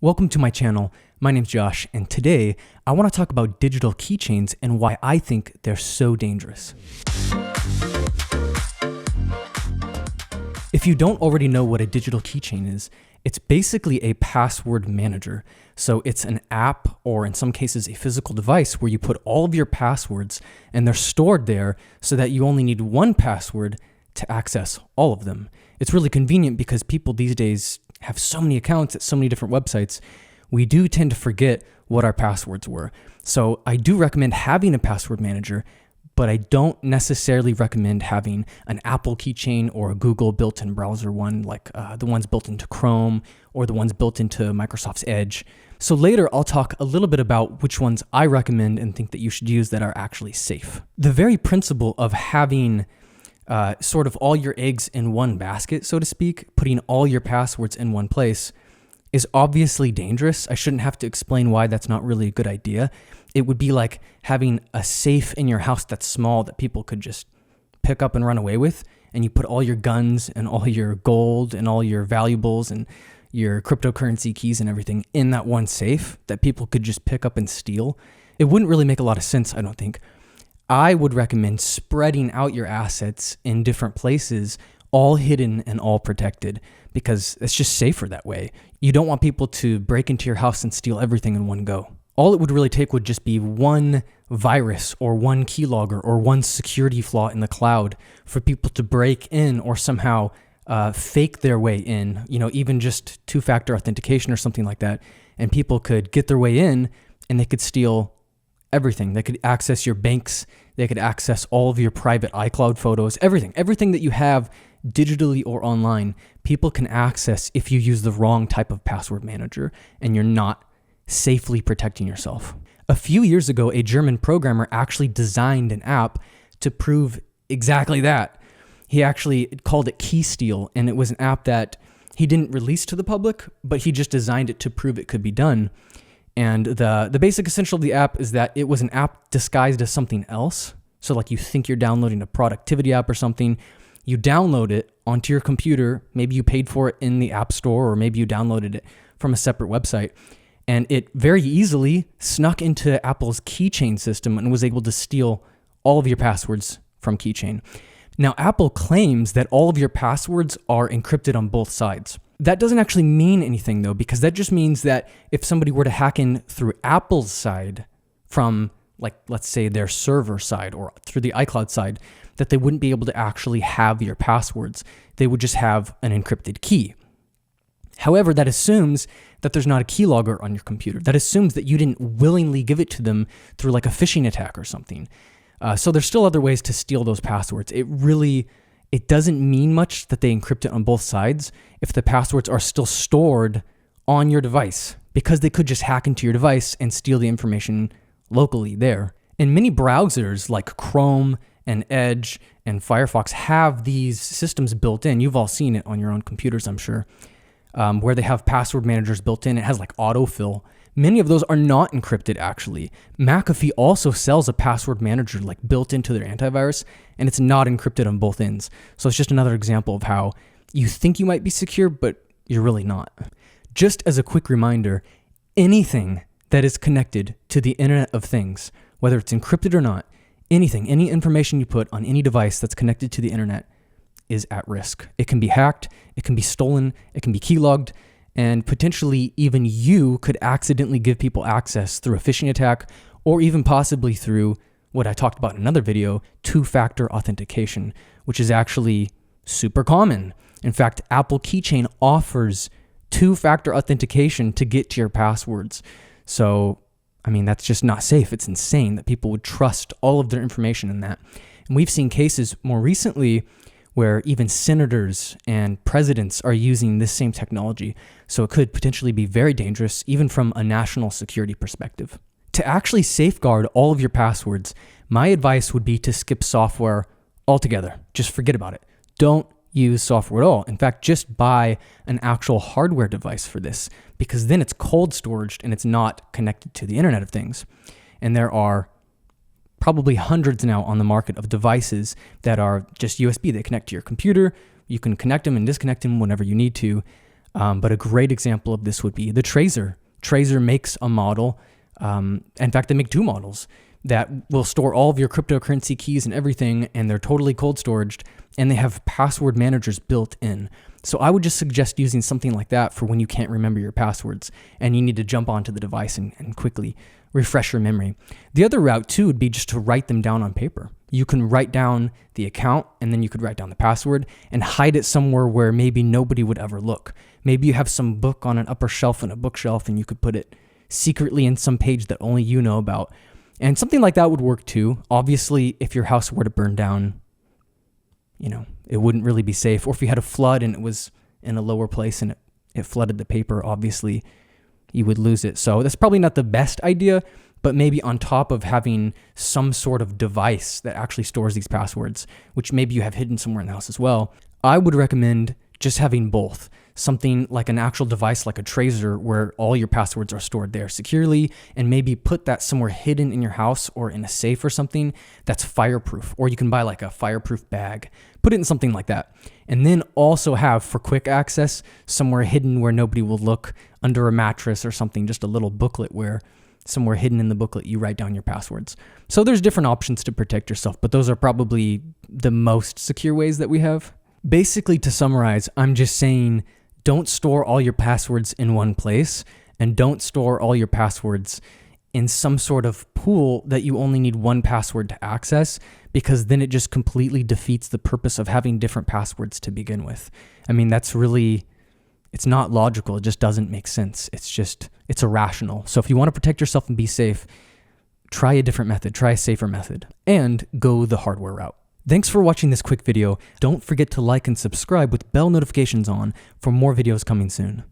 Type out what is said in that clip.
Welcome to my channel. My name's Josh, and today I want to talk about digital keychains and why I think they're so dangerous. If you don't already know what a digital keychain is, it's basically a password manager. So it's an app, or in some cases a physical device, where you put all of your passwords and they're stored there so that you only need one password to access all of them. It's really convenient because people these days have so many accounts at so many different websites. We do tend to forget what our passwords were. So I do recommend having a password manager, but I don't necessarily recommend having an Apple keychain or a Google built-in browser one, like the ones built into Chrome or the ones built into Microsoft's Edge. So later I'll talk a little bit about which ones I recommend and think that you should use that are actually safe. The very principle of having sort of all your eggs in one basket, so to speak, putting all your passwords in one place, is obviously dangerous. I shouldn't have to explain why that's not really a good idea. It would be like having a safe in your house that's small that people could just pick up and run away with, and you put all your guns and all your gold and all your valuables and your cryptocurrency keys and everything in that one safe that people could just pick up and steal. It wouldn't really make a lot of sense, I don't think. I would recommend spreading out your assets in different places, all hidden and all protected, because it's just safer that way. You don't want people to break into your house and steal everything in one go. All it would really take would just be one virus or one keylogger or one security flaw in the cloud for people to break in or somehow fake their way in, even just two-factor authentication or something like that. And people could get their way in and they could steal everything. They could access your banks. They could access all of your private iCloud photos, everything that you have digitally or online, people can access if you use the wrong type of password manager and you're not safely protecting yourself. A few years ago, a German programmer actually designed an app to prove exactly that. He actually called it KeySteal, and it was an app that he didn't release to the public, but he just designed it to prove it could be done. And the basic essential of the app is that it was an app disguised as something else. So like you think you're downloading a productivity app or something, you download it onto your computer, maybe you paid for it in the App Store, or maybe you downloaded it from a separate website, and it very easily snuck into Apple's Keychain system and was able to steal all of your passwords from Keychain. Now, Apple claims that all of your passwords are encrypted on both sides. That doesn't actually mean anything though, because that just means that if somebody were to hack in through Apple's side from, like, let's say their server side or through the iCloud side, that they wouldn't be able to actually have your passwords. They would just have an encrypted key. However, that assumes that there's not a keylogger on your computer. That assumes that you didn't willingly give it to them through like a phishing attack or something. So there's still other ways to steal those passwords. It doesn't mean much that they encrypt it on both sides if the passwords are still stored on your device, because they could just hack into your device and steal the information locally there. And many browsers like Chrome and Edge and Firefox have these systems built in. You've all seen it on your own computers, I'm sure, where they have password managers built in. It has like autofill. Many of those are not encrypted, actually. McAfee also sells a password manager like built into their antivirus, and it's not encrypted on both ends. So it's just another example of how you think you might be secure, but you're really not. Just as a quick reminder, anything that is connected to the Internet of Things, whether it's encrypted or not, any information you put on any device that's connected to the internet is at risk. It can be hacked, it can be stolen, it can be keylogged, and potentially even you could accidentally give people access through a phishing attack, or even possibly through what I talked about in another video, two-factor authentication, which is actually super common. In fact, Apple Keychain offers two-factor authentication to get to your passwords. So that's just not safe. It's insane that people would trust all of their information in that. And we've seen cases more recently where even senators and presidents are using this same technology. So it could potentially be very dangerous, even from a national security perspective. To actually safeguard all of your passwords, my advice would be to skip software altogether. Just forget about it. Don't use software at all. In fact, just buy an actual hardware device for this, because then it's cold storage and it's not connected to the Internet of Things. And there are probably hundreds now on the market of devices that are just USB. They connect to your computer. You can connect them and disconnect them whenever you need to. But a great example of this would be the Trezor. Trezor makes a model. In fact, they make two models that will store all of your cryptocurrency keys and everything, and they're totally cold storaged, and they have password managers built in. So I would just suggest using something like that for when you can't remember your passwords and you need to jump onto the device and quickly refresh your memory. The other route too would be just to write them down on paper. You can write down the account, and then you could write down the password and hide it somewhere where maybe nobody would ever look. Maybe you have some book on an upper shelf in a bookshelf and you could put it secretly in some page that only you know about. And something like that would work too. Obviously, if your house were to burn down, it wouldn't really be safe. Or if you had a flood and it was in a lower place and it flooded the paper, obviously you would lose it. So that's probably not the best idea, but maybe on top of having some sort of device that actually stores these passwords, which maybe you have hidden somewhere in the house as well, I would recommend just having both. Something like an actual device like a Trezor where all your passwords are stored there securely, and maybe put that somewhere hidden in your house or in a safe or something that's fireproof. Or you can buy like a fireproof bag, put it in something like that. And then also have, for quick access, somewhere hidden where nobody will look, under a mattress or something, just a little booklet where somewhere hidden in the booklet you write down your passwords. So there's different options to protect yourself, but those are probably the most secure ways that we have. Basically, to summarize, I'm just saying don't store all your passwords in one place, and don't store all your passwords in some sort of pool that you only need one password to access, because then it just completely defeats the purpose of having different passwords to begin with. I mean, it's not logical. It just doesn't make sense. It's irrational. So if you want to protect yourself and be safe, try a different method, try a safer method, and go the hardware route. Thanks for watching this quick video. Don't forget to like and subscribe with bell notifications on for more videos coming soon.